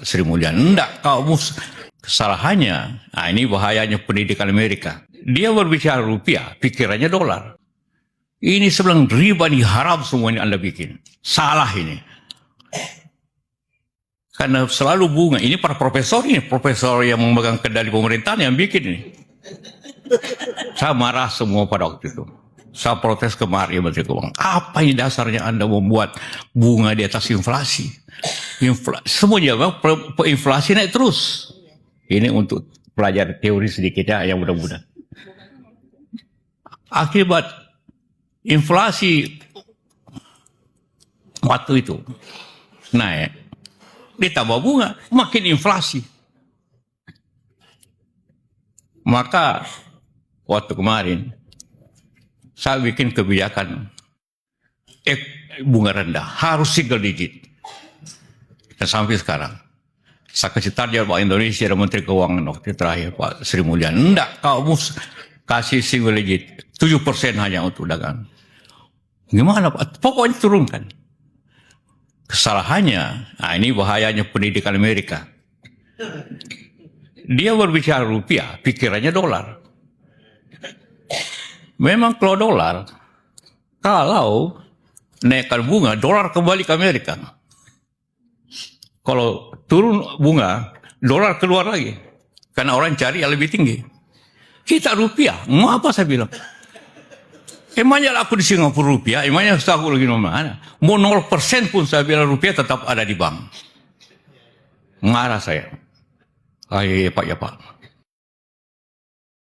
Sri Mulyani. Enggak, kamu kesalahannya. Nah, ini bahayanya pendidikan Amerika. Dia berbicara rupiah, pikirannya dolar. Ini sebenarnya riba nih, haram semuanya Anda bikin. Salah ini. Karena selalu bunga. Ini para profesor ini, profesor yang memegang kendali pemerintahan yang bikin ini. Saya marah semua pada waktu itu. Saya protes kemarin Menteri Keuangan. Apa ini dasarnya Anda membuat bunga di atas inflasi? Semuanya inflasi naik terus. Ini untuk pelajar teori sedikit ya, yang mudah-mudahan. Akibat inflasi waktu itu naik, ditambah bunga, makin inflasi. Maka waktu kemarin saya bikin kebijakan bunga rendah, harus single digit. Dan sampai sekarang saya kasih target Pak Indonesia dan Menteri Keuangan waktu terakhir Pak Sri Mulyani. Enggak, kamu kasih single digit, 7% hanya untuk dagang. Gimana Pak? Pokoknya turunkan. Kesalahannya, nah ini bahayanya pendidikan Amerika. Dia berbicara rupiah, pikirannya dolar. Memang kalau dolar, kalau naikkan bunga, dolar kembali ke Amerika. Kalau turun bunga, dolar keluar lagi. Karena orang cari yang lebih tinggi. Kita rupiah, mau apa saya bilang? Emangnya aku di Singapura rupiah, emangnya aku lagi mana? Mau 0% pun saya bilang rupiah tetap ada di bank. Marah saya. Ayo Pak ya Pak.